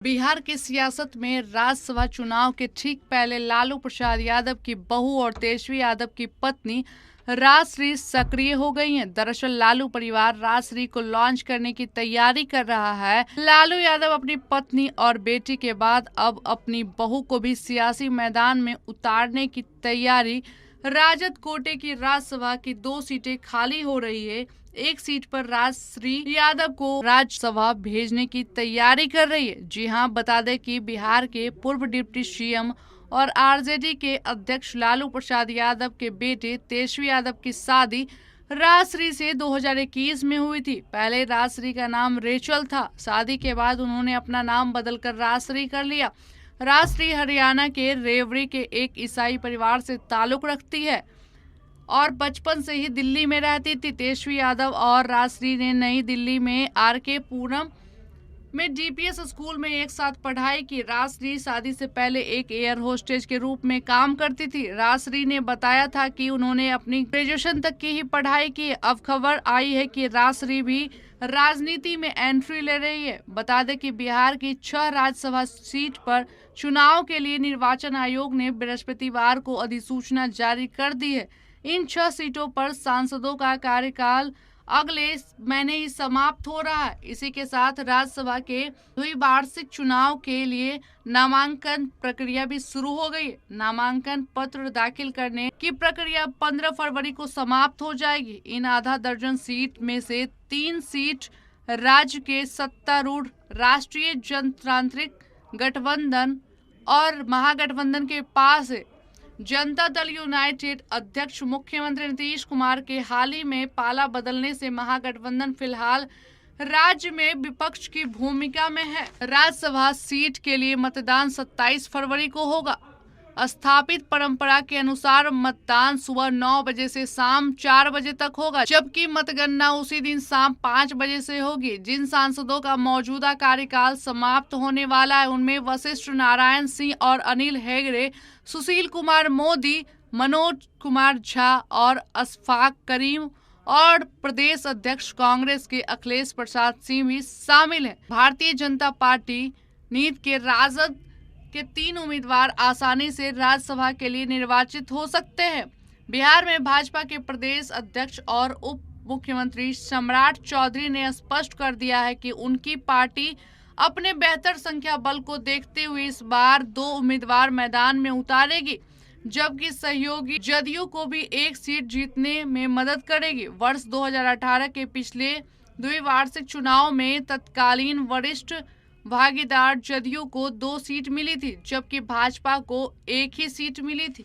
बिहार की सियासत में राज्यसभा चुनाव के ठीक पहले लालू प्रसाद यादव की बहू और तेजस्वी यादव की पत्नी राजश्री सक्रिय हो गई हैं। दरअसल लालू परिवार राजश्री को लॉन्च करने की तैयारी कर रहा है। लालू यादव अपनी पत्नी और बेटी के बाद अब अपनी बहू को भी सियासी मैदान में उतारने की तैयारी। राजद कोटे की राज्यसभा की 2 सीटें खाली हो रही है। एक सीट पर राजश्री यादव को राज्यसभा भेजने की तैयारी कर रही है। जी हां, बता दें कि बिहार के पूर्व डिप्टी सीएम और आरजेडी के अध्यक्ष लालू प्रसाद यादव के बेटे तेजस्वी यादव की शादी राजश्री से 2021 में हुई थी। पहले राजश्री का नाम रेचल था। शादी के बाद उन्होंने अपना नाम बदलकर राजश्री कर लिया। राजश्री हरियाणा के रेवड़ी के एक ईसाई परिवार से ताल्लुक रखती है और बचपन से ही दिल्ली में रहती थी। तेजस्वी यादव और राजश्री ने नई दिल्ली में आरके पुरम में डीपीएस स्कूल में एक साथ पढ़ाई की। राजश्री शादी से पहले एक एयर होस्टेज के रूप में काम करती थी। राजश्री ने बताया था कि उन्होंने अपनी ग्रेजुएशन तक की ही पढ़ाई की। अब खबर आई है कि राजश्री भी राजनीति में एंट्री ले रही है। बता दें कि बिहार की 6 राज्यसभा सीट पर चुनाव के लिए निर्वाचन आयोग ने बृहस्पतिवार को अधिसूचना जारी कर दी है। इन 6 सीटों पर सांसदों का कार्यकाल अगले महीने ही समाप्त हो रहा है। इसी के साथ राज्यसभा के द्विवार्षिक चुनाव के लिए नामांकन प्रक्रिया भी शुरू हो गई है। नामांकन पत्र दाखिल करने की प्रक्रिया 15 फरवरी को समाप्त हो जाएगी। इन आधा दर्जन सीट में से 3 सीट राज्य के सत्तारूढ़ राष्ट्रीय जनतांत्रिक गठबंधन और महागठबंधन के पास है। जनता दल यूनाइटेड अध्यक्ष मुख्यमंत्री नीतीश कुमार के हाल ही में पाला बदलने से महागठबंधन फिलहाल राज्य में विपक्ष की भूमिका में है। राज्यसभा सीट के लिए मतदान 27 फरवरी को होगा। स्थापित परंपरा के अनुसार मतदान सुबह 9 बजे से शाम 4 बजे तक होगा, जबकि मतगणना उसी दिन शाम 5 बजे से होगी। जिन सांसदों का मौजूदा कार्यकाल समाप्त होने वाला है उनमें वशिष्ठ नारायण सिंह और अनिल हेगड़े, सुशील कुमार मोदी, मनोज कुमार झा और अशफाक करीम और प्रदेश अध्यक्ष कांग्रेस के अखिलेश प्रसाद सिंह भी शामिल हैं। भारतीय जनता पार्टी नीत के राजद के 3 उम्मीदवार आसानी से राज्यसभा के लिए निर्वाचित हो सकते हैं। बिहार में भाजपा के प्रदेश अध्यक्ष और उप मुख्यमंत्री सम्राट चौधरी ने स्पष्ट कर दिया है कि उनकी पार्टी अपने बेहतर संख्या बल को देखते हुए इस बार 2 उम्मीदवार मैदान में उतारेगी, जबकि सहयोगी जदयू को भी एक सीट जीतने में मदद करेगी। वर्ष 2018 के पिछले द्विवार्षिक चुनाव में तत्कालीन वरिष्ठ भागीदार जदयू को 2 सीट मिली थी, जबकि भाजपा को 1 ही सीट मिली थी।